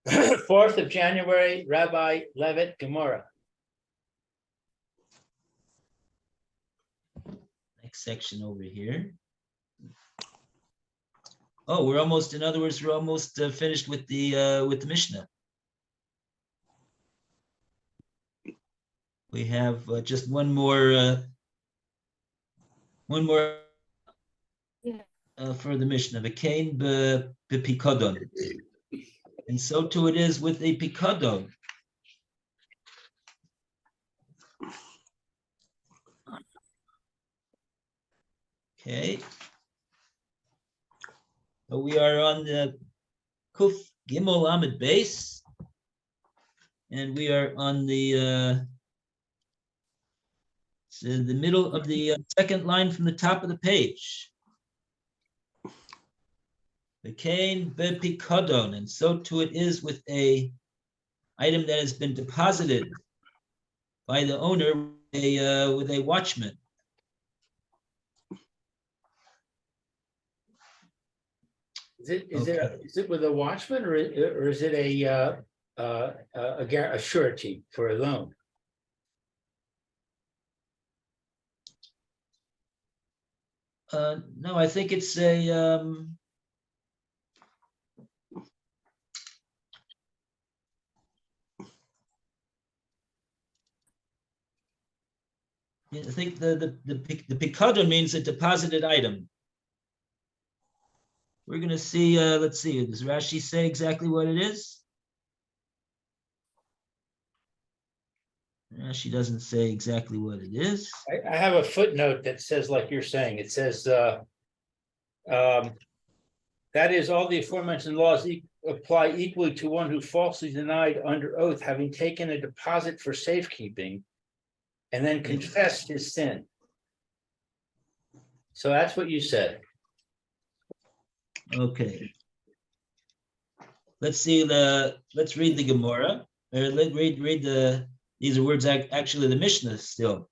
4th of January, Rabbi Levitt, Gemora. Next section over here. Oh, we're almost, in other words, we're almost finished with the Mishnah. We have just one more for the Mishnah. V'kein b'pikodon, and so too it is with a pikodon. Okay. So we are on the Kuf Gimel Amid base, and we are on the middle of the second line from the top of the page. V'kein b'pikodon, and so too it is with a item that has been deposited by the owner with a watchman. Is it with a watchman, or is it a surety for a loan? No, I think it's a I think the pikadon means a deposited item. We're going to see, let's see, does Rashi say exactly what it is? Rashi doesn't say exactly what it is. I have a footnote that says, like you're saying, it says, that is, all the aforementioned laws apply equally to one who falsely denied under oath having taken a deposit for safekeeping and then confessed his sin. So that's what you said. Okay. Let's see let's read the Gemora. Or read these are words actually the Mishnah still.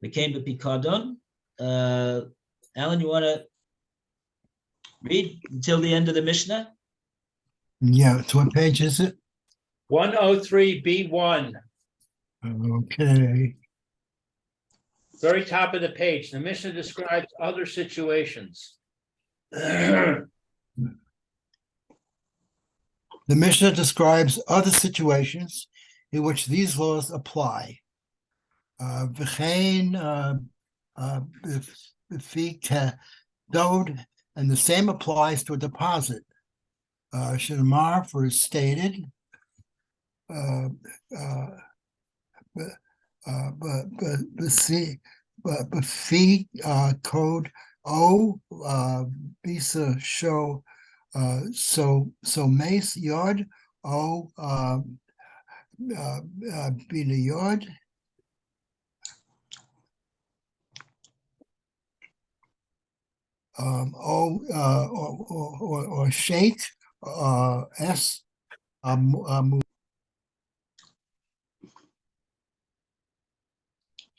They came to Pikadon. Alan, you want to read until the end of the Mishnah? Yeah, so what page is it? 103b1. Okay. Very top of the page. The Mishnah describes other situations. The Mishnah describes other situations in which these laws apply. V'chein dod, and the same applies to a deposit. Shenamar, for is stated. But fee code O bisa show so mace yard O bina yard or shake s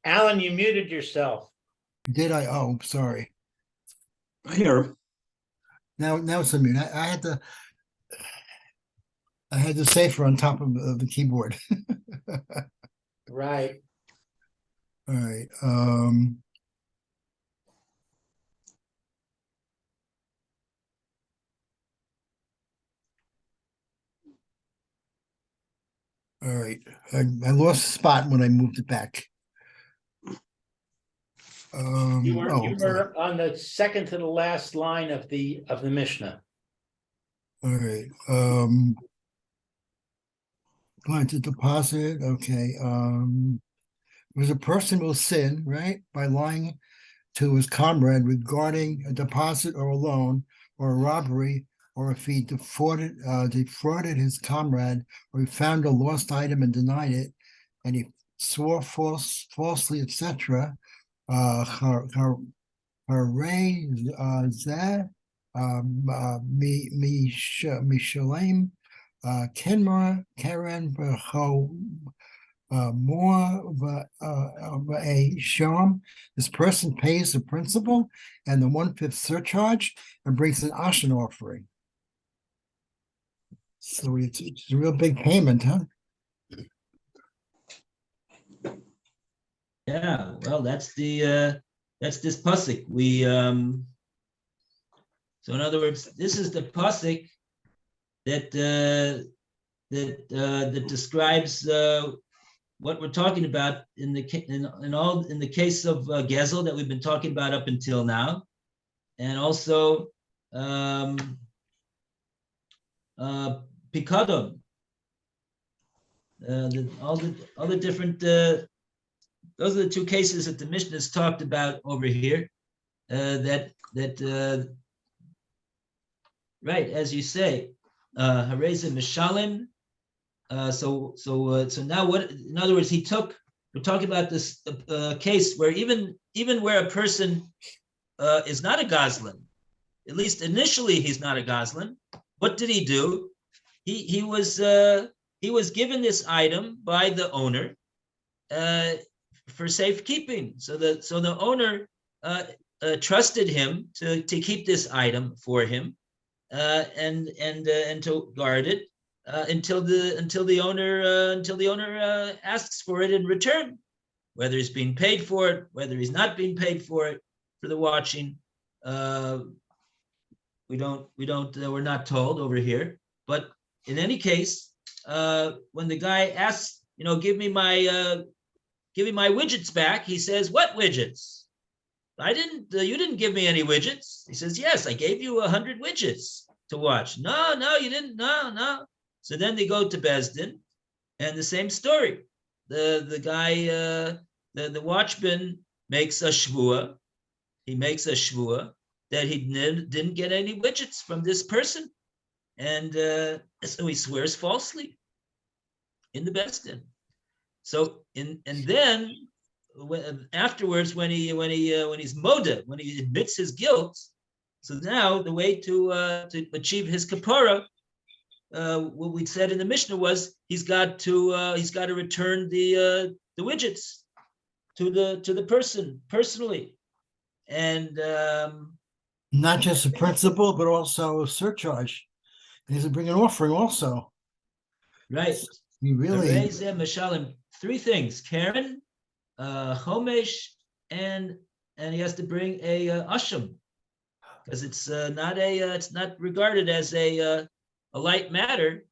Alan, you muted yourself. Did I? Oh, sorry. Here. Now it's a mute. I had the safer on top of the keyboard. Right. All right. All right. I lost the spot when I moved it back. You were on the second to the last line of the Mishnah. All right. Going to deposit. Okay. Because a person will sin, right, by lying to his comrade regarding a deposit or a loan or a robbery, or if he defrauded his comrade, or he found a lost item and denied it, and he swore falsely, etc. Hooray, Zeh, Mishalem, Kenmara, Karen, more a sham. This person pays the principal and the 1/5 surcharge and brings an ashen offering. So it's a real big payment, huh? Yeah, well, that's this pasuk. So in other words, this is the pasuk that that describes what we're talking about in the case of Gezel that we've been talking about up until now, and also Pikadon. All the different. Those are the two cases that the Mishnah has talked about over here. Right, as you say, Hareza Mishalim. So now what? In other words, we're talking about this case where even where a person is not a Goslin, at least initially he's not a Goslin. What did he do? He was given this item by the owner for safekeeping. So the owner trusted him to keep this item for him and to guard it until the owner asks for it in return, whether he's being paid for it, whether he's not being paid for it for the watching. We're not told over here, but in any case, when the guy asks, give me my widgets back, he says, what widgets? You didn't give me any widgets. He says, yes, I gave you 100 widgets to watch. No, you didn't. No. So then they go to Bezdin, and the same story. The guy, the watchman makes a shvua. He makes a shvua that he didn't get any widgets from this person, and so he swears falsely in the Bezdin. So and then afterwards, when he's moda, when he admits his guilt, so now the way to achieve his kapara, what we said in the Mishnah was he's got to return the widgets to the person personally, and Not just a principal, but also a surcharge. And he's bringing an offering also. right. He really. Three things: Karen, Chomesh, and he has to bring a asham, because it's not regarded as a light matter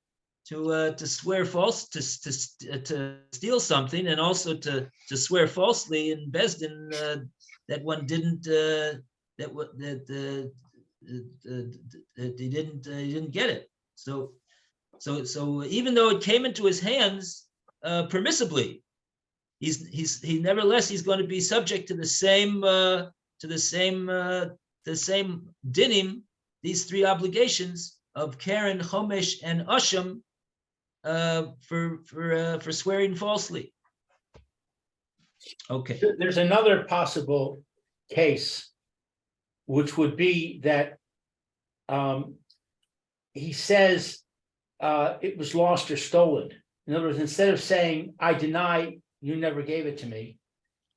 to swear false, to steal something, and also to swear falsely in Bezdin that one didn't he didn't get it. So even though it came into his hands permissibly, he nevertheless he's going to be subject to the same dinim, these three obligations of Karen, Chomesh, and Asham for swearing falsely. Okay. There's another possible case, which would be that he says it was lost or stolen. In other words, instead of saying, I deny you never gave it to me,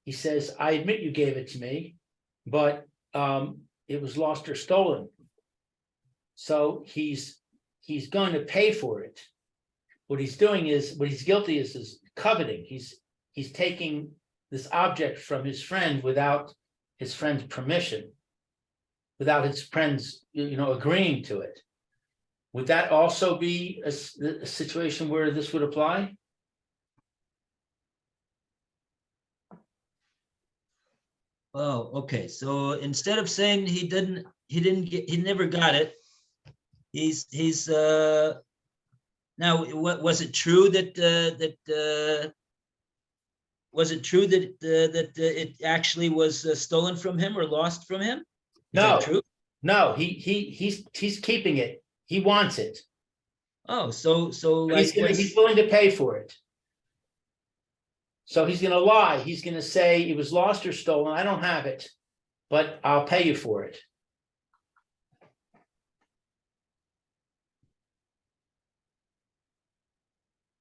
he says, I admit you gave it to me, but it was lost or stolen. So he's going to pay for it. What he's guilty is coveting. He's taking this object from his friend without his friend's permission, without his friends, agreeing to it. Would that also be a situation where this would apply? Oh, okay. So instead of saying he never got it, he's now, was it true that it actually was stolen from him or lost from him? Is that true? No, he's keeping it. He wants it. Oh, so like he's willing to pay for it. So he's going to lie. He's going to say it was lost or stolen. I don't have it, but I'll pay you for it.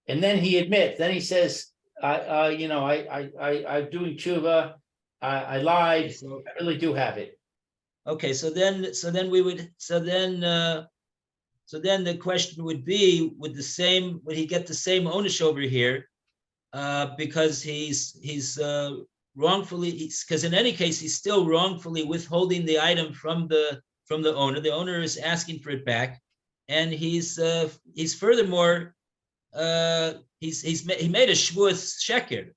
And then he admits. Then he says, I'm doing tshuva. I lied. So I really do have it. Okay, so then So then the question would be, would he get the same ownership over here? Because he's wrongfully, because in any case, he's still wrongfully withholding the item from the owner. The owner is asking for it back. And he's furthermore, he made a shvuas sheker.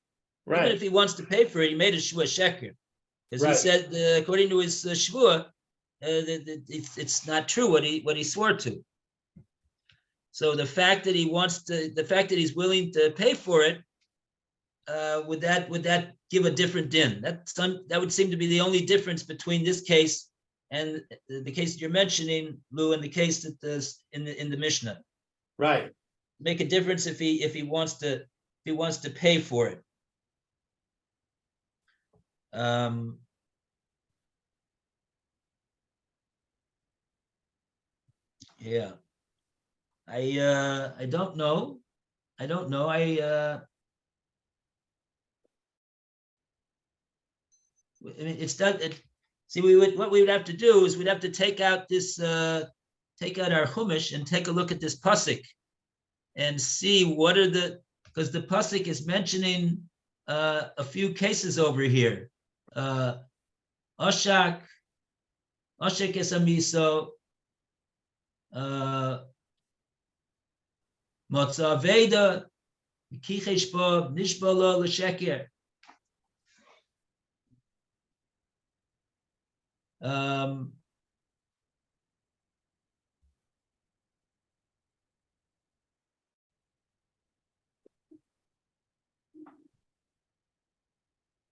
Right. Even if he wants to pay for it, he made a shvuas sheker. Because Right. he said, according to his shvua, it's not true what he swore to. So the fact that he's willing to pay for it, would that give a different din? That would seem to be the only difference between this case and the case that you're mentioning, Lou, and the case that in the Mishnah. Right. Make a difference if he wants to pay for it. Yeah. I don't know. I mean, it's done. See, what we would have to do is we'd have to take out our chumash and take a look at this pasuk and see what are because the pasuk is mentioning a few cases over here. Oshak esamiso, Motza Veda, Kicheshbo, Nishbala L'Sheker.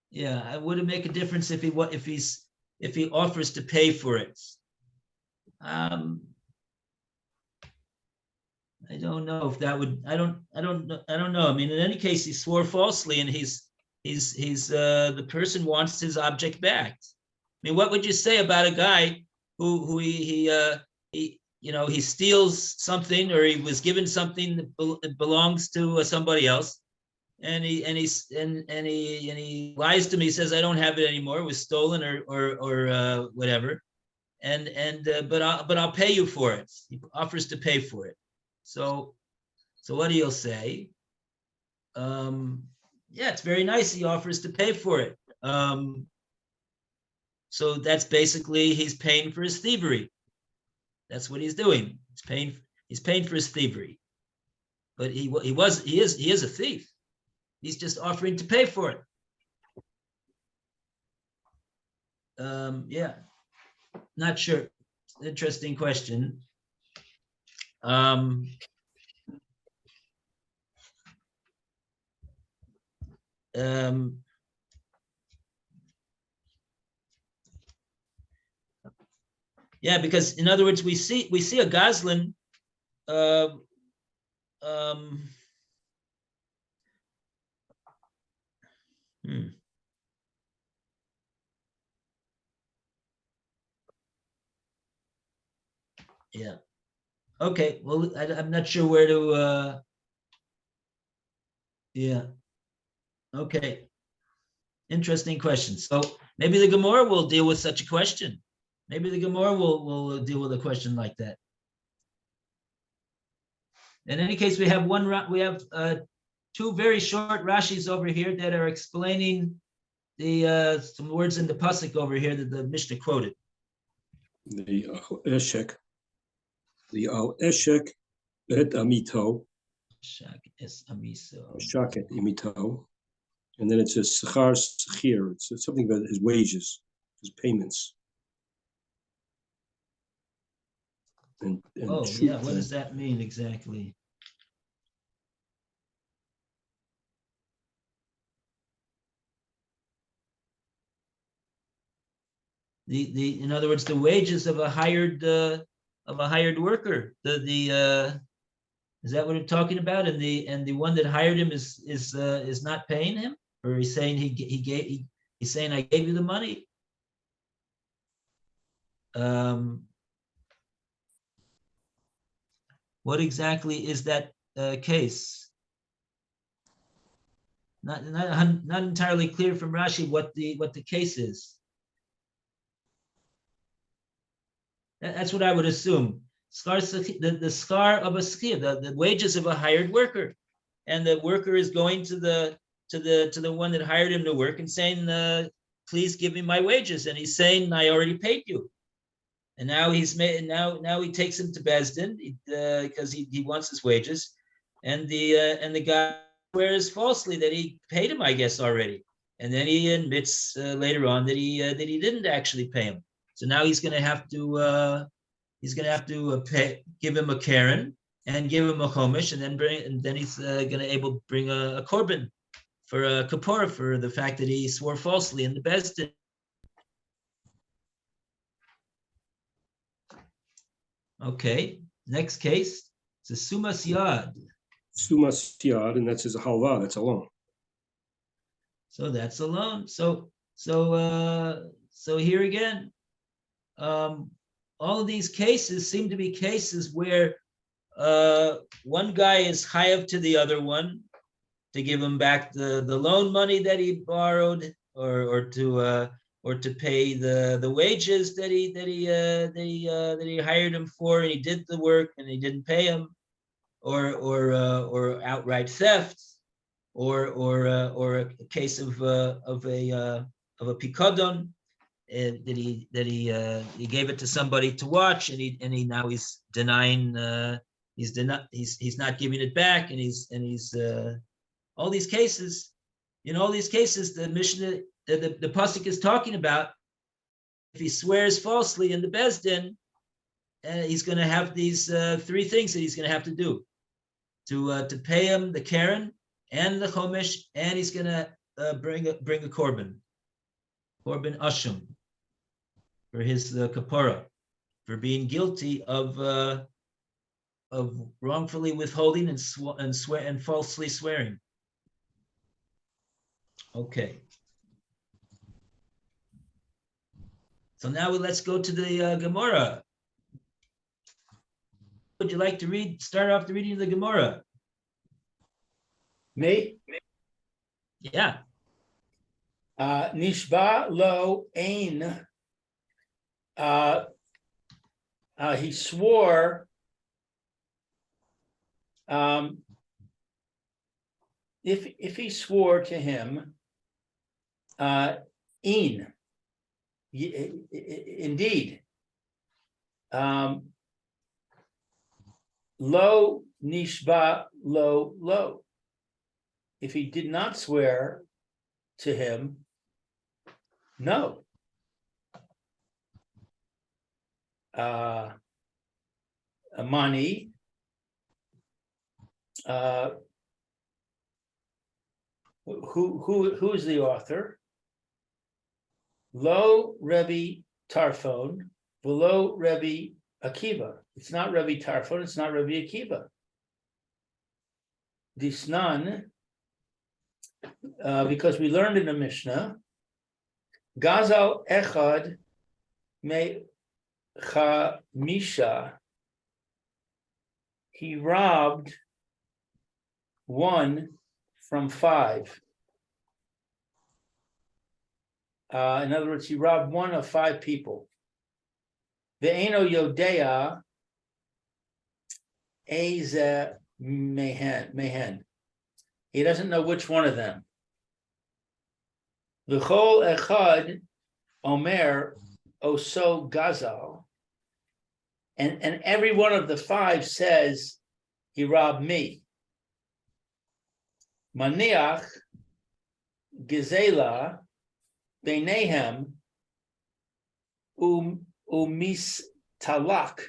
Yeah, it wouldn't make a difference if he offers to pay for it. I don't know if that would. I don't know. I mean, in any case, he swore falsely, and the person wants his object back. I mean, what would you say about a guy who he steals something, or he was given something that belongs to somebody else, and he lies to me, says I don't have it anymore, it was stolen or whatever, but I'll pay you for it. He offers to pay for it. So what he'll say? Yeah, it's very nice. He offers to pay for it. So that's basically he's paying for his thievery. That's what he's doing. He's paying for his thievery. But he is a thief. He's just offering to pay for it. Yeah, not sure. Interesting question. Yeah, because in other words, we see a Goslin. Yeah. Okay. Well, I'm not sure where to. Yeah. Okay. Interesting question. So maybe the Gemora will deal with such a question. Maybe the Gemora will deal with a question like that. In any case, we have two very short Rashis over here that are explaining some words in the pasuk over here that the Mishnah quoted. The Eshek et Amito. Shaket Imito. And then it says Sechar Sechir. It's something about his wages, his payments. And yeah, what does that mean exactly? In other words, the wages of a hired worker. Is that what we're talking about? And the one that hired him is not paying him, or he's saying he's saying I gave you the money. What exactly is that case? Not entirely clear from Rashi what the case is. That's what I would assume. the scar of a schir, the wages of a hired worker, and the worker is going to the one that hired him to work and saying, "Please give me my wages," and he's saying, "I already paid you." And now now he takes him to Bezdin because he wants his wages, and the guy swears falsely that he paid him, I guess, already, and then he admits later on that he didn't actually pay him. So now he's going to have to give him a Karen and give him a Chomish, and then he's going to bring a korban for a kapora for the fact that he swore falsely in the Bezdin. Okay, next case, it's a Sumas Yad. Sumas Yad, and that says a halva, that's a loan. So that's a loan. So here again, all of these cases seem to be cases where one guy is chayav to the other one to give him back the loan money that he borrowed, or to pay the wages that he hired him for, and he did the work and he didn't pay him, or outright theft, or a case of a pikadon that he gave it to somebody to watch, and he now he's denying, he's not giving it back, and he's all these cases. In all these cases, the Mishnah, the pasuk is talking about, if he swears falsely in the Bezdin, he's going to have these three things that he's going to have to do to pay him the Karen and the Chomish, and he's going to bring a korban ashum for his kapara, for being guilty of wrongfully withholding and falsely swearing. Okay. So now let's go to the Gemora. Would you like to start off the reading of the Gemora? Me? Yeah. Nishba lo ein. He swore. If he swore to him, in. Indeed. Lo nishba lo. If he did not swear to him, no. Money. Who is the author? Lo Rebbe Tarfon, below Rebbe Akiva. It's not Rebbe Tarfon, it's not Rebbe Akiva. Disnan, because we learned in the Mishnah, Gazal Echad Me Chamisha, he robbed one from five. In other words, he robbed one of five people. Ve'eno yodea eze mehen. He doesn't know which one of them. V'chol echad omer oso gazal. And every one of the five says, he robbed me. Maniach gizela Beinehem umis talak.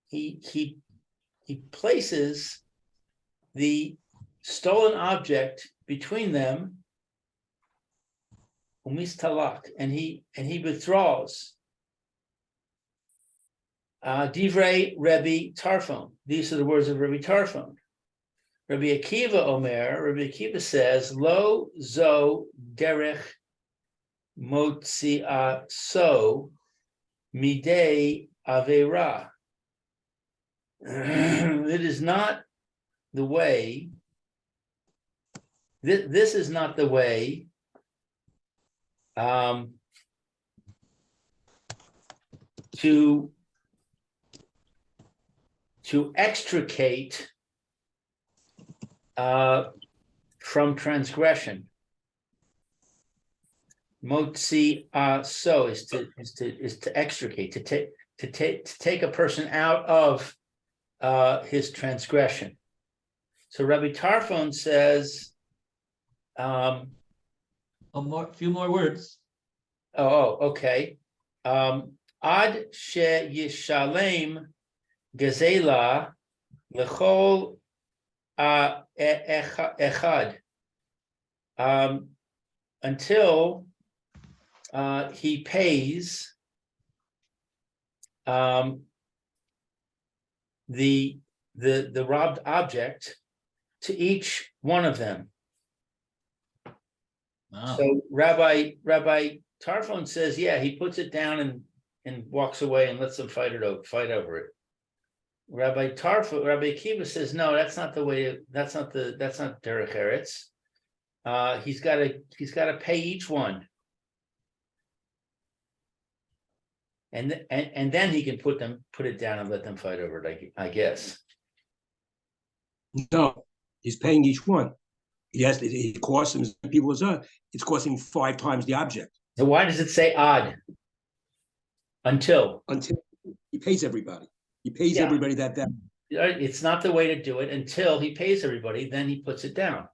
He places the stolen object between them, umis talak, and he withdraws. Divrei Rebbe Tarfon. These are the words of Rebbe Tarfon. Rabbi Akiva Omer, Rabbi Akiva says, Lo zo derech motzi'a so midei avera. It is not the way, this is not the way to to extricate from transgression. Motzi so is to extricate, to take a person out of his transgression. So Rabbi Tarfon says, few more words. okay. Ad she yishalem gazela lechol echad. Until he pays the robbed object to each one of them. Wow. So Rabbi Tarfon says, yeah, he puts it down and walks away and lets them fight over it. Rabbi Akiva says, no, that's not the way. That's not derech eretz. He's got to pay each one, and then he can put it down and let them fight over it. I guess. No, he's paying each one. It costs him, people it's costing 5 times the object. So why does it say odd? Until he pays everybody. He pays everybody that. It's not the way to do it until he pays everybody, then he puts it down.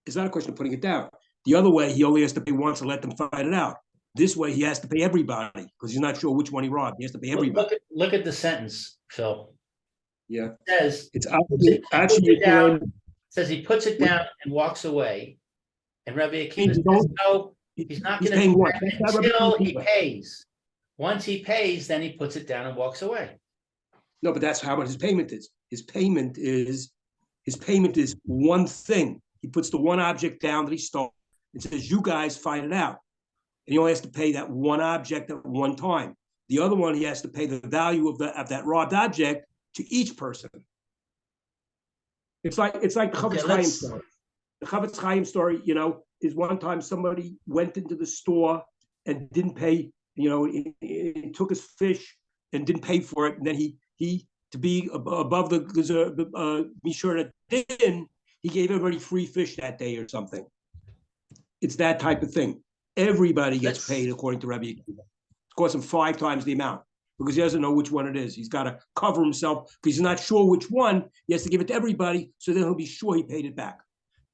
It's not a question of putting it down. The other way, he only has to pay once and let them fight it out. This way, he has to pay everybody because he's not sure which one he robbed. He has to pay everybody. Look at the sentence, Phil. Yeah. It says says he puts it down and walks away. And Rabbi Akiva says, no, he's not going to pay until he pays. Once he pays, then he puts it down and walks away. No, but that's how much his payment is. His payment is one thing. He puts the one object down that he stole and says, you guys fight it out. And he only has to pay that one object at one time. The other one, he has to pay the value of that robbed object to each person. It's like the Chavetz Chaim story. The Chavetz Chaim story, is one time somebody went into the store and didn't pay, he took his fish and didn't pay for it. And then he to be above the Mishur Din, he gave everybody free fish that day or something. It's that type of thing. Everybody gets paid according to Rabbi Akiva. It costs him 5 times the amount because he doesn't know which one it is. He's got to cover himself because he's not sure which one. He has to give it to everybody so then he'll be sure he paid it back.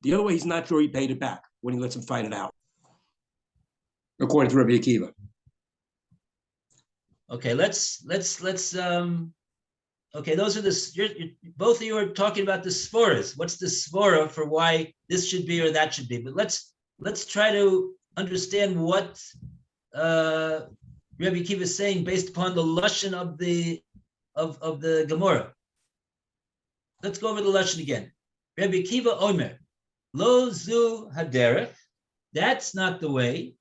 The other way, he's not sure he paid it back when he lets him fight it out, according to Rabbi Akiva. Okay, let's okay, those are both of you are talking about the svoras. What's the svora for why this should be or that should be? But let's try to understand what Rabbi Akiva is saying based upon the lashon of the Gemora. Let's go over the lashon again. Rabbi Akiva Omer, lo zu haderech. That's not the way.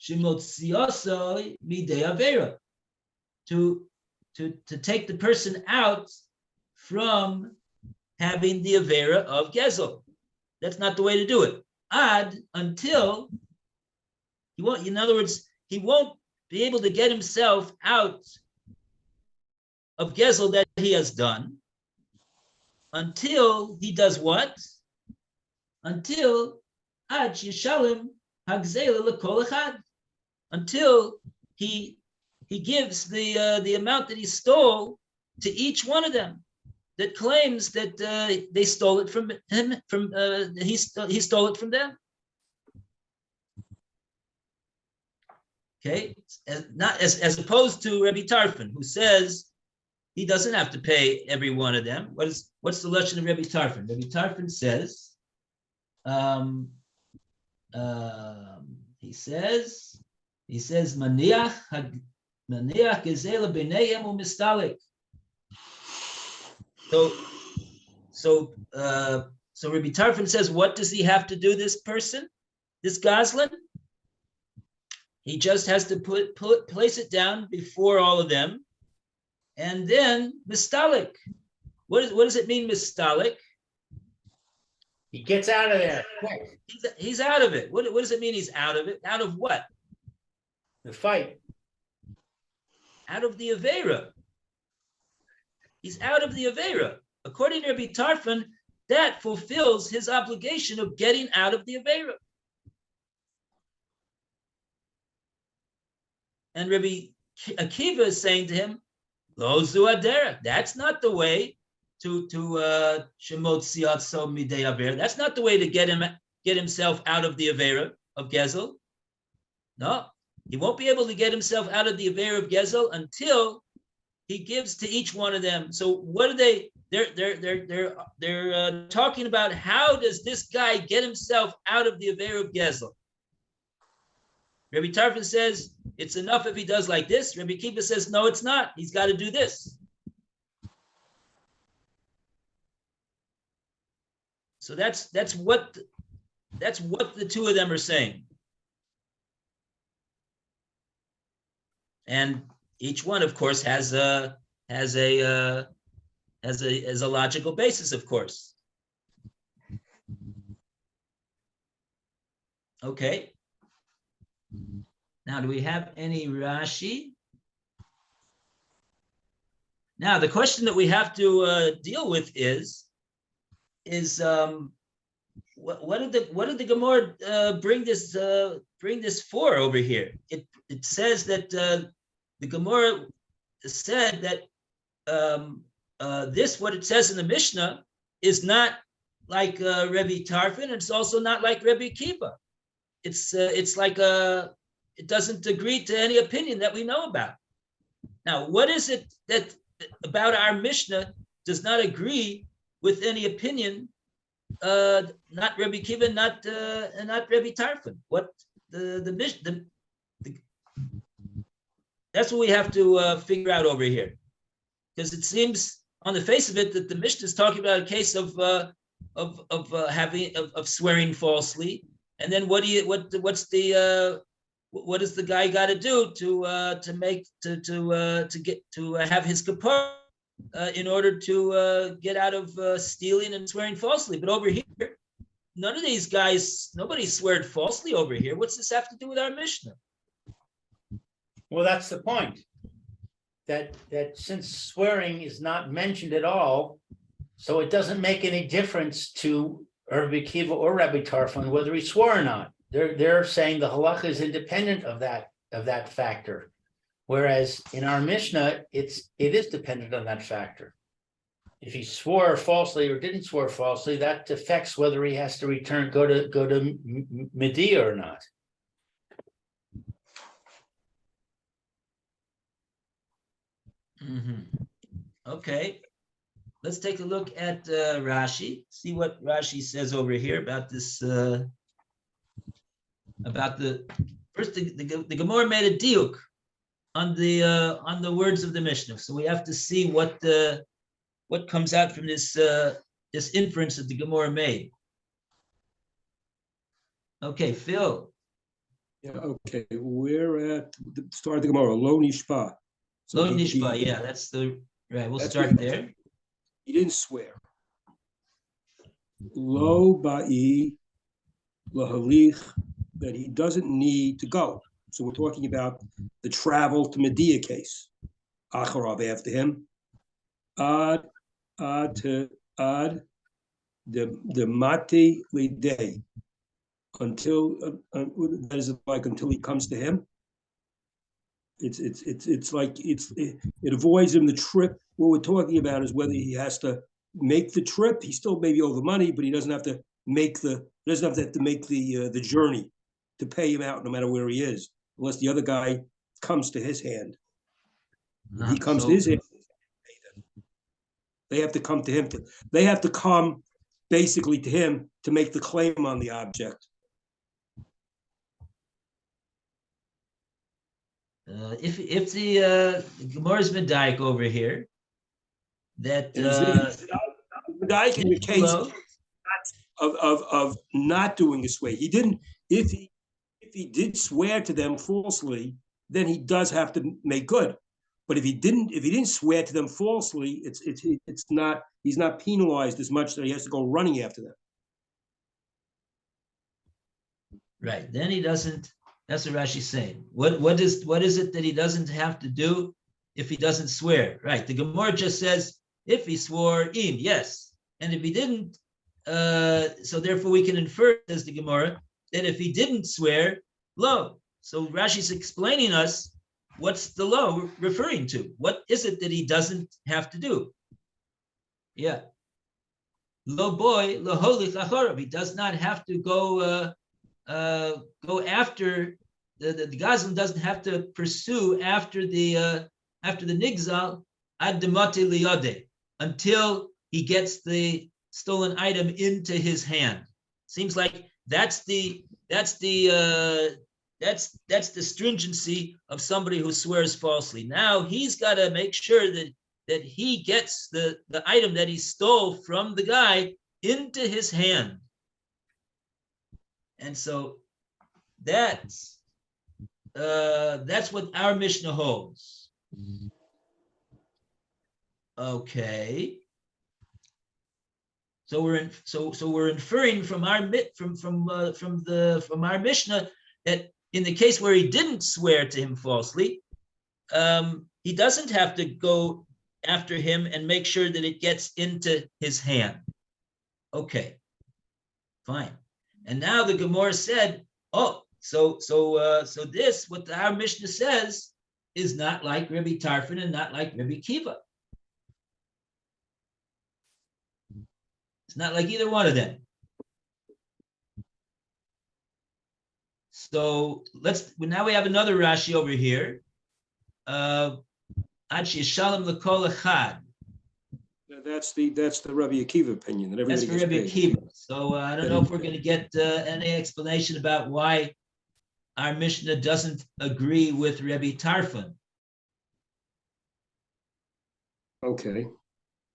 Shemotziosoi midei avera. To take the person out from having the avera of gezel. That's not the way to do it. Ad, until he won't. In other words, he won't be able to get himself out of gezel that he has done until he does what? Until ad yishalim hagzela lekol echad. Until he gives the amount that he stole to each one of them that claims that they stole it from him. He stole it from them. Okay, not as opposed to Rabbi Tarfon, who says he doesn't have to pay every one of them. What's the lashon of Rabbi Tarfon? Rabbi Tarfon says, he says maniach gezela b'neihem u'mistalik. So Rabbi Tarfon says, what does he have to do? This person, this Goslin, he just has to place it down before all of them, and then mistalik. What does it mean, mistalik? He gets out of there. He's out of it. What does it mean? He's out of it. Out of what? The fight. Out of the avera. He's out of the Avera. According to Rabbi Tarfon, that fulfills his obligation of getting out of the Avera. And Rabbi Akiva is saying to him, Lo zu adera. That's not the way to shemot siat so midei Avera. That's not the way to get himself out of the Avera of Gezel. No, he won't be able to get himself out of the Avera of Gezel until he gives to each one of them. So what are they? They're talking about how does this guy get himself out of the Avera of Gezel? Rabbi Tarfon says it's enough if he does like this. Rabbi Akiva says no, it's not. He's got to do this. So that's what the two of them are saying, and each one, of course, has a logical basis, of course. Okay. Now, do we have any Rashi? Now, the question that we have to deal with is what did the Gemora bring this for over here? It says that the Gemora said that this, what it says in the Mishnah, is not like Rebbe Tarfon. It's also not like Rebbe Akiva. It's like it doesn't agree to any opinion that we know about. Now, what is it that about our Mishnah does not agree with any opinion? Not Rebbe Akiva, not Rebbe Tarfon. What the Mishnah? That's what we have to figure out over here, because it seems on the face of it that the Mishnah is talking about a case of swearing falsely, and then what does the guy got to do to have his kapara in order to get out of stealing and swearing falsely? But over here, none of these guys, nobody sweared falsely over here. What's this have to do with our Mishnah? Well, that's the point. That since swearing is not mentioned at all, so it doesn't make any difference to Rabbi Akiva or Rabbi Tarfon whether he swore or not. They're saying the halacha is independent of that factor, whereas in our Mishnah it is dependent on that factor. If he swore falsely or didn't swear falsely, that affects whether he has to go to Medea or not. Mm-hmm. Okay, let's take a look at Rashi. See what Rashi says over here about this. About the Gemora made a diuk on the words of the Mishnah. So we have to see what comes out from this inference that the Gemora made. Okay, Phil. Yeah, okay. We're at the start of the Gemara, Lo Nishpa. Lo Nishpa, yeah, that's the right. We'll start there. He didn't swear. Lo Ba'i Lahalich, that he doesn't need to go. So we're talking about the travel to Medea case. Acharav, after him. Ad the mate lidei, until that is like until he comes to him. It's like it avoids him the trip. What we're talking about is whether he has to make the trip. He still maybe owe the money, but he doesn't have to make the journey to pay him out no matter where he is, unless the other guy comes to his hand. If he comes to his hand, they have to come to him. They have to come basically to him to make the claim on the object. If the Gemara's Medayik over here, that Medayik in the case of not doing this way, he didn't. If he did swear to them falsely, then he does have to make good. But if he didn't swear to them falsely, he's not penalized as much that he has to go running after them. Right. Then he doesn't. That's what Rashi's saying. What is it that he doesn't have to do if he doesn't swear? Right. The Gemara just says If he swore in, yes. And if he didn't, so therefore we can infer, says the Gemara, that if he didn't swear, lo. So Rashi's explaining us what's the lo referring to. What is it that he doesn't have to do? Yeah. Lo boy, lo holich achorav. He does not have to go after the Gazlan doesn't have to pursue after the nigzal ad demate liyade until he gets the stolen item into his hand. Seems like that's the stringency of somebody who swears falsely. Now he's got to make sure that he gets the item that he stole from the guy into his hand. And so that's what our Mishnah holds. Okay. So we're inferring from our Mishnah that in the case where he didn't swear to him falsely, he doesn't have to go after him and make sure that it gets into his hand. Okay, fine. And now the Gemara said, oh, so this, what our Mishnah says, is not like Rabbi Tarfon and not like Rabbi Kiva. It's not like either one of them. So now we have another Rashi over here. Ad she'yishalem l'kol echad. That's the Rabbi Akiva opinion that everybody That's for gets Rabbi paid. Akiva. So I don't know if we're going to get any explanation about why our Mishnah doesn't agree with Rabbi Tarfon. Okay.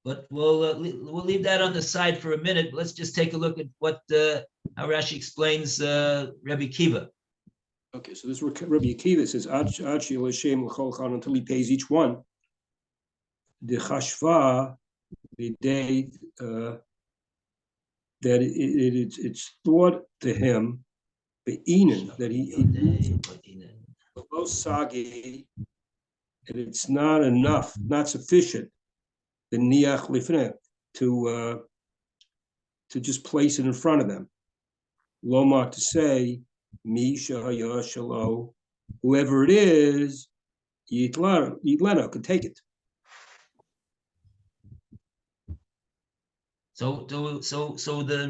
But we'll leave that on the side for a minute. Let's just take a look at what how Rashi explains Rabbi Kiva. Okay, so this is Rabbi Akiva says until he pays each one. The chashva, the day that it's thought to him, the enan that he sagi, and it's not enough, not sufficient. The niach lifneh to just place it in front of them. Lomar to say, Misha Yashalo, whoever it is, Yitlana could take it. So the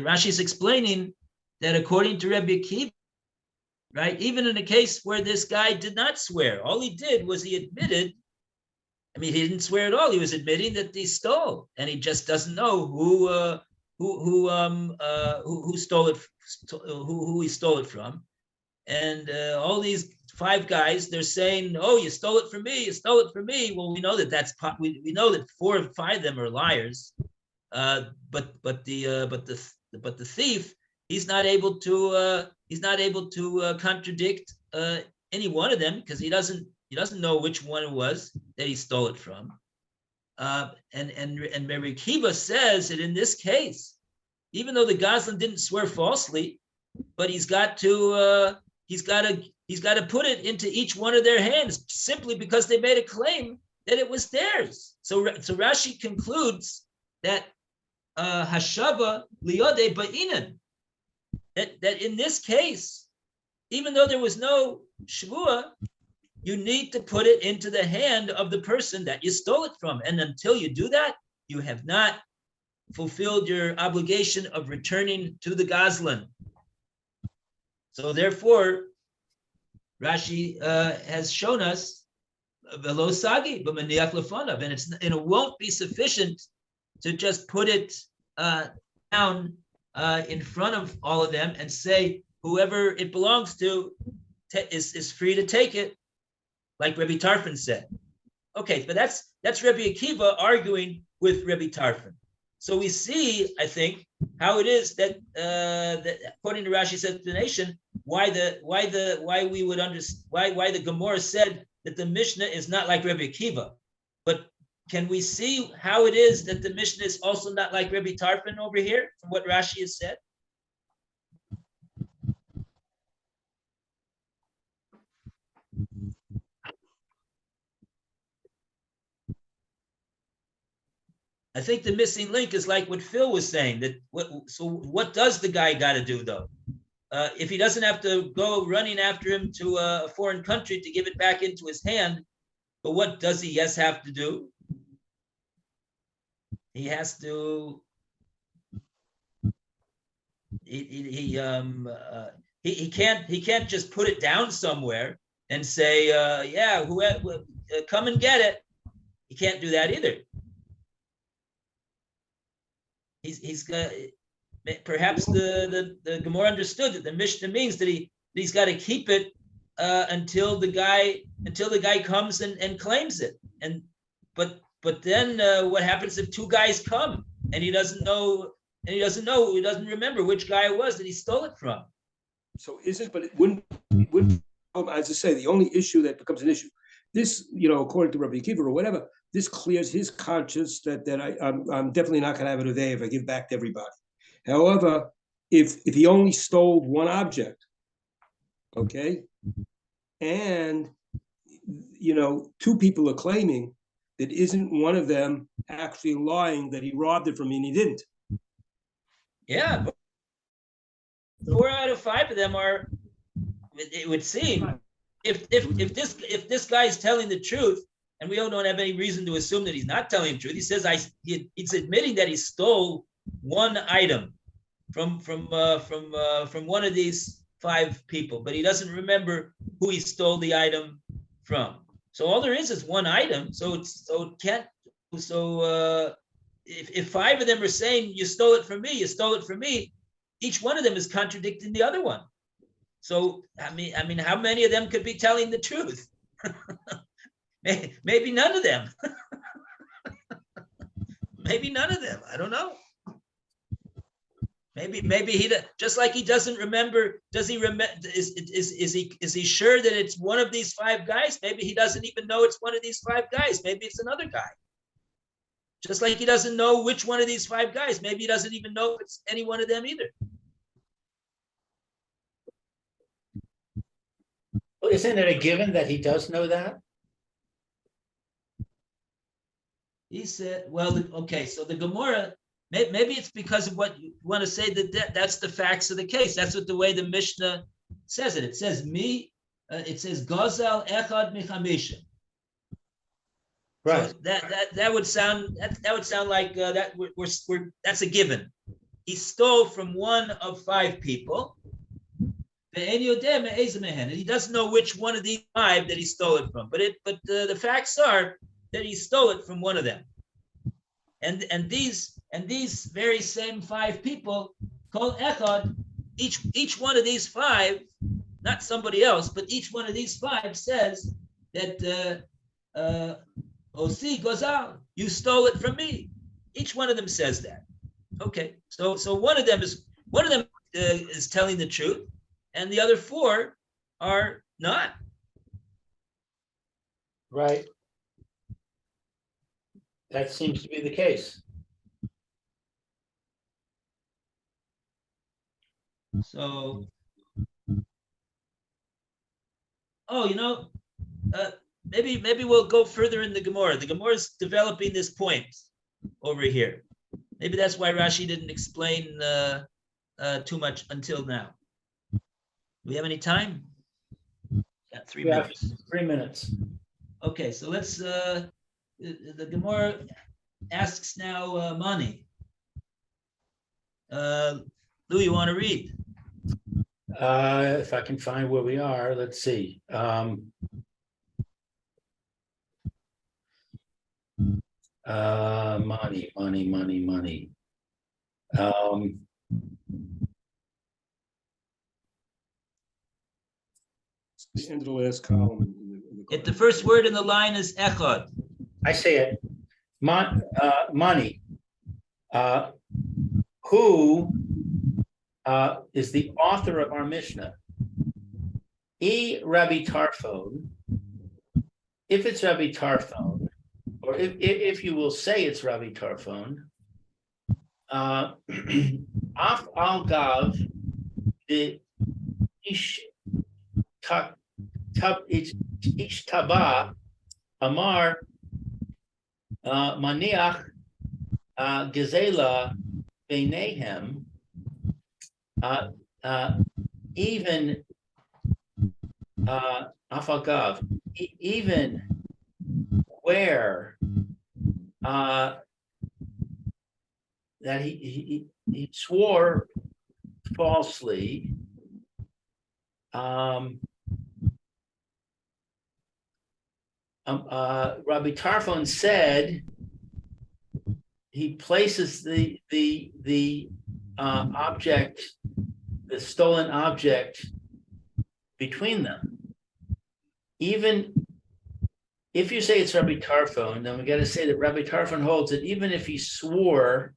Rashi is explaining that according to Rabbi Akiva, right, even in a case where this guy did not swear, all he did was he admitted. I mean, he didn't swear at all. He was admitting that he stole, and he just doesn't know who stole it, who he stole it from. And all these five guys, they're saying, "Oh, you stole it from me. You stole it from me." Well, we know that we know that 4 or 5 of them are liars. But the thief, he's not able to contradict any one of them because he doesn't know which one it was that he stole it from. And Rabbi Kiva says that in this case, even though the Gazlan didn't swear falsely, but he's got to put it into each one of their hands simply because they made a claim that it was theirs. So Rashi concludes that hashava liyode ba'inan, that in this case, even though there was no shvua, you need to put it into the hand of the person that you stole it from. And until you do that, you have not fulfilled your obligation of returning to the Gazlan. So therefore, Rashi has shown us velo sagi b'maniach lefanav, and it won't be sufficient to just put it down in front of all of them and say whoever it belongs to is free to take it, like Rabbi Tarfon said. Okay, but that's Rabbi Akiva arguing with Rabbi Tarfon. So we see, I think, how it is that according to Rashi's explanation, why the Gemora said that the Mishnah is not like Rabbi Akiva. But can we see how it is that the Mishnah is also not like Rabbi Tarfon over here, from what Rashi has said? I think the missing link is like what Phil was saying. So what does the guy got to do though? If he doesn't have to go running after him to a foreign country to give it back into his hand, but what does he have to do? He has to. He can't just put it down somewhere and say, yeah, whoever, come and get it. He can't do that either. He's got, perhaps the Gemora understood that the Mishnah means that he's got to keep it until the guy comes and claims it. And but then what happens if two guys come and he doesn't remember which guy it was that he stole it from? So but it wouldn't, as I say, the only issue that becomes an issue, this, according to Rabbi Akiva or whatever, this clears his conscience that I'm definitely not going to have it today if I give back to everybody. However, if he only stole one object, okay, and two people are claiming that isn't one of them actually lying that he robbed it from me and he didn't. Yeah, but 4 out of 5 of them are. It would seem if this guy is telling the truth, and we all don't have any reason to assume that he's not telling the truth. He says he's admitting that he stole one item from one of these 5 people, but he doesn't remember who he stole the item from. So all there is one item. If 5 of them are saying you stole it from me, each one of them is contradicting the other one. So I mean, how many of them could be telling the truth? Maybe none of them. Maybe none of them. I don't know. Maybe he, just like he doesn't remember. Does he remember? Is he sure that it's one of these 5 guys? Maybe he doesn't even know it's one of these 5 guys. Maybe it's another guy. Just like he doesn't know which one of these 5 guys. Maybe he doesn't even know if it's any one of them either. Well, isn't it a given that he does know that? He said, well, okay, so the Gemora, maybe it's because of what you want to say that's the facts of the case. That's what the way the Mishnah says it. It says it says Gozal Echad Michamisha. Right. So that would sound like that's a given. He stole from one of 5 people. And he doesn't know which one of these 5 that he stole it from. But the facts are that he stole it from one of them. And these very same 5 people called Echad, each one of these 5, not somebody else, but each one of these 5 says that Osi Gozal, you stole it from me. Each one of them says that. Okay, so one of them is telling the truth, and the other 4 are not. Right. That seems to be the case. So, maybe we'll go further in the Gemara. The Gemara is developing this point over here. Maybe that's why Rashi didn't explain too much until now. Do we have any time? Yeah, 3 minutes. 3 minutes. Okay, so let's. The Gemara asks now Mani. Lou, you want to read? If I can find where we are, let's see. Money. The end of the last column. If the first word in the line is echad. I say it. Money. Who is the author of our Mishnah? Rabbi Tarfon. If it's Rabbi Tarfon, or if you will say it's Rabbi Tarfon, Af al Gav the Ish Taba Amar Maniach Gazela Beinehem, even Afagav, even where that he swore falsely, Rabbi Tarfon said he places the object, the stolen object, between them. Even if you say it's Rabbi Tarfon, then we got to say that Rabbi Tarfon holds that even if he swore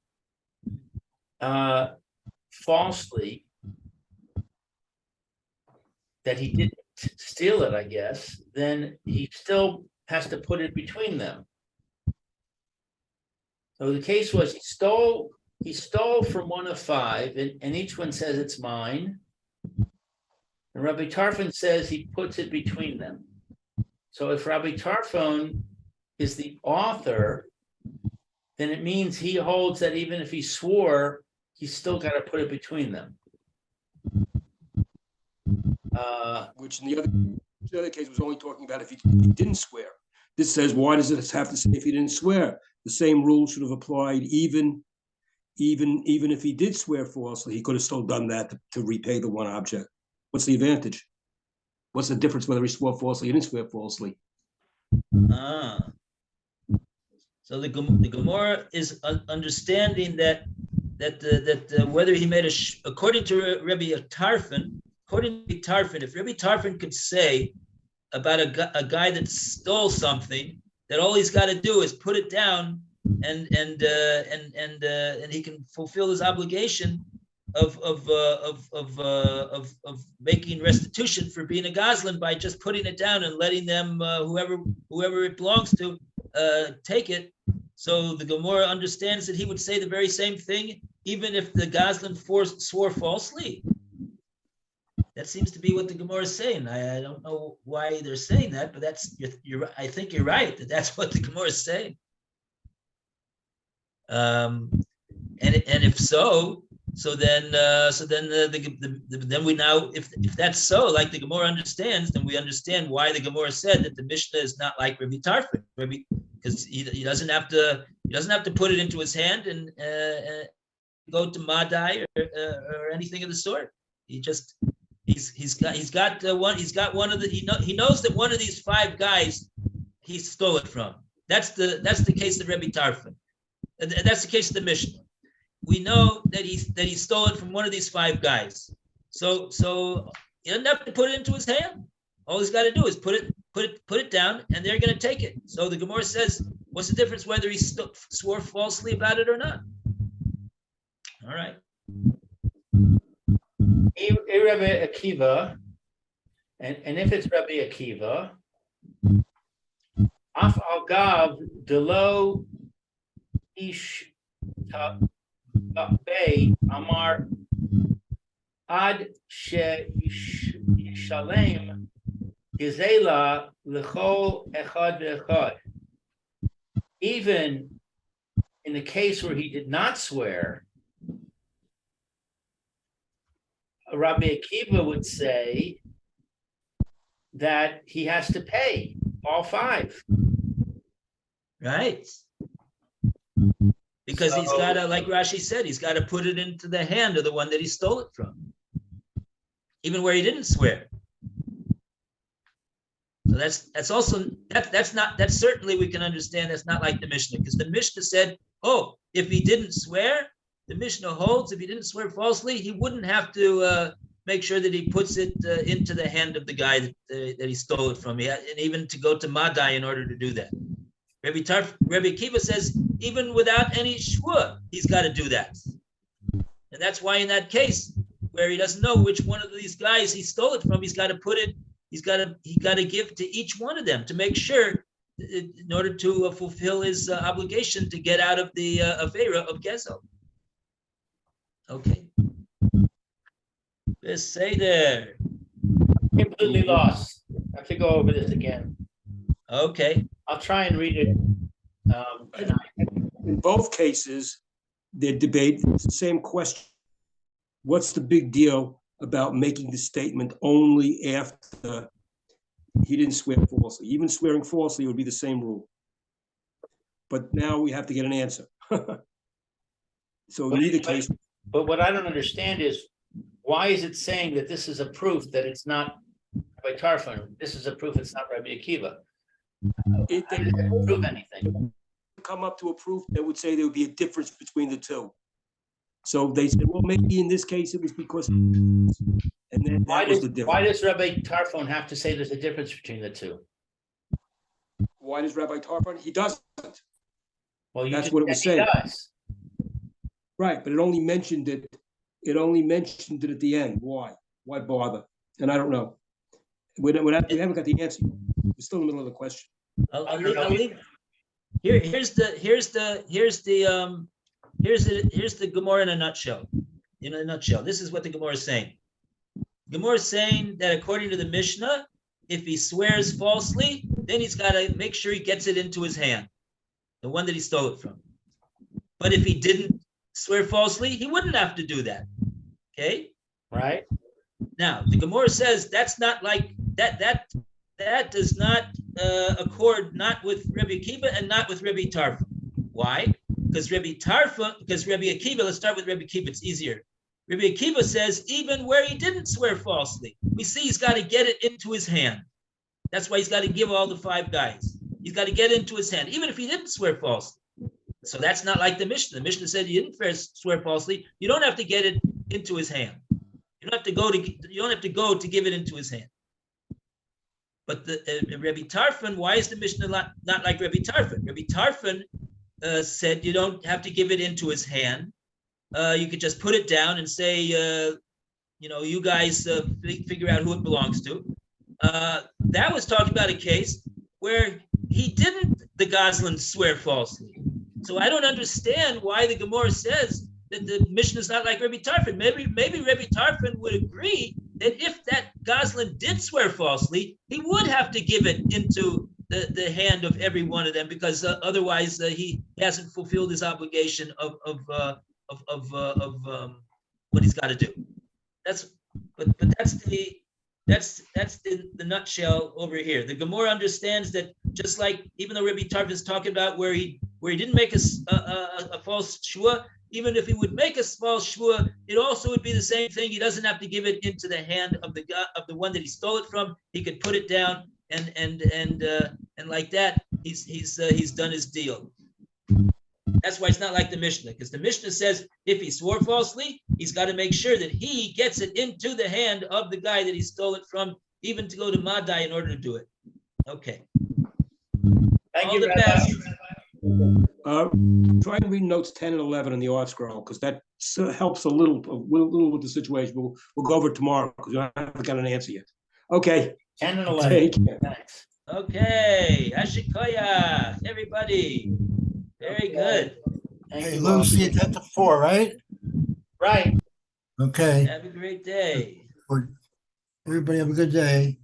falsely that he didn't steal it, I guess, then he still has to put it between them. So the case was he stole from one of five, and each one says it's mine. And Rabbi Tarfon says he puts it between them. So if Rabbi Tarfon is the author, then it means he holds that even if he swore, he's still got to put it between them. Which in the other case was only talking about if he didn't swear. This says, why does it have to say if he didn't swear? The same rule should have applied even if he did swear falsely. He could have still done that to repay the one object. What's the advantage? What's the difference whether he swore falsely or didn't swear falsely? So the Gemora is understanding that whether he made according to Rabbi Tarfon, if Rabbi Tarfon could say about a guy that stole something, that all he's got to do is put it down, and he can fulfill his obligation of making restitution for being a Goslin by just putting it down and letting them whoever it belongs to take it. So the Gemora understands that he would say the very same thing even if the Goslin swore falsely. That seems to be what the Gemora is saying. I don't know why they're saying that, but I think you're right that that's what the Gemora is saying. And if so, then we now, if that's so, like the Gemora understands, then we understand why the Gemora said that the Mishnah is not like Rabbi Tarfon, because he doesn't have to put it into his hand and go to Madai or anything of the sort. He's got one of the he knows that one of these five guys he stole it from. That's the case of Rabbi Tarfon. That's the case of the Mishnah. We know that he stole it from one of these five guys. So he doesn't have to put it into his hand. All he's got to do is put it down, and they're going to take it. So the Gemara says, what's the difference whether he swore falsely about it or not? All right. Rabbi Akiva, and if it's Rabbi Akiva, Af al Gav Delo Ish Bay Amar Ad She Yishalem Gizela Lechol Echad Ve'echad. Even in the case where he did not swear, Rabbi Akiva would say that he has to pay all five. Right. Because he's got to, like Rashi said, he's got to put it into the hand of the one that he stole it from, even where he didn't swear. So that's certainly we can understand that's not like the Mishnah, because the Mishnah said, oh, if he didn't swear, the Mishnah holds if he didn't swear falsely, he wouldn't have to make sure that he puts it into the hand of the guy that he stole it from. And even to go to Madai in order to do that. Rabbi Akiva says, even without any shvua, he's got to do that. And that's why in that case, where he doesn't know which one of these guys he stole it from, he's got to put it, he got to give to each one of them to make sure, in order to fulfill his obligation to get out of the Avera of Gezel. Okay. Let's say there. Completely lost. I have to go over this again. Okay. I'll try and read it tonight. In both cases, they debate it's the same question. What's the big deal about making the statement only after he didn't swear falsely? Even swearing falsely would be the same rule. But now we have to get an answer. So in either case, But what I don't understand is, why is it saying that this is a proof that it's not Rabbi Tarfon? This is a proof it's not Rabbi Akiva. it, How they does that prove anything? come up to a proof that would say there would be a difference between the two. So they said, well, maybe in this case it was because, and then Why that was does, the why difference. does Rabbi Tarfon have to say there's a difference between the two? Why does Rabbi Tarfon? He doesn't. Well, you That's just what it was said he saying. does. Right, but it only mentioned it. It only mentioned it at the end. Why? Why bother? And I don't know. We haven't got the answer. We're still in the middle of the question. I'll leave. Here's the Gemara in a nutshell. In a nutshell, this is what the Gemara is saying. Gemara is saying that according to the Mishnah, if he swears falsely, then he's got to make sure he gets it into his hand, the one that he stole it from. But if he didn't swear falsely, he wouldn't have to do that. Okay. Right? Now the Gemara says that's not like that. That does not accord not with Rabbi Akiva and not with Rabbi Tarfon. Why? Because Rabbi Akiva, let's start with Rabbi Akiva, it's easier. Rabbi Akiva says even where he didn't swear falsely, we see he's got to get it into his hand. That's why he's got to give all the 5 guys. He's got to get it into his hand, even if he didn't swear falsely. So that's not like the Mishnah. The Mishnah said you didn't swear falsely. You don't have to get it into his hand. You don't have to go to give it into his hand. But the Rabbi Tarfon, why is the Mishnah not like Rabbi Tarfon? Rabbi Tarfon said you don't have to give it into his hand. You could just put it down and say, you guys figure out who it belongs to. That was talking about a case where the Goslin swear falsely. So I don't understand why the Gemara says that the Mishnah is not like Rabbi Tarfon. Maybe Rabbi Tarfon would agree that if that Goslin did swear falsely, he would have to give it into the hand of every one of them, because otherwise he hasn't fulfilled his obligation of what he's got to do. That's the nutshell over here. The Gemara understands that just like even though Rabbi Tarfon is talking about where he didn't make a false shua, even if he would make a false shua, it also would be the same thing. He doesn't have to give it into the hand of the one that he stole it from. He could put it down and like that, he's done his deal. That's why it's not like the Mishnah, because the Mishnah says if he swore falsely, he's got to make sure that he gets it into the hand of the guy that he stole it from, even to go to Madai in order to do it. Okay. Thank All you, the Rabbi. best. Try and read notes 10 and 11 in the art scroll, because that helps a little with the situation. We'll go over it tomorrow because I haven't got an answer yet. Okay. 10 and 11. Take care. Thanks. Okay. Ashikoya, everybody. Very good. Thank Hey, you, Lou, Bob. see you at the 4, right? Right. Okay. Have a great day. Everybody have a good day.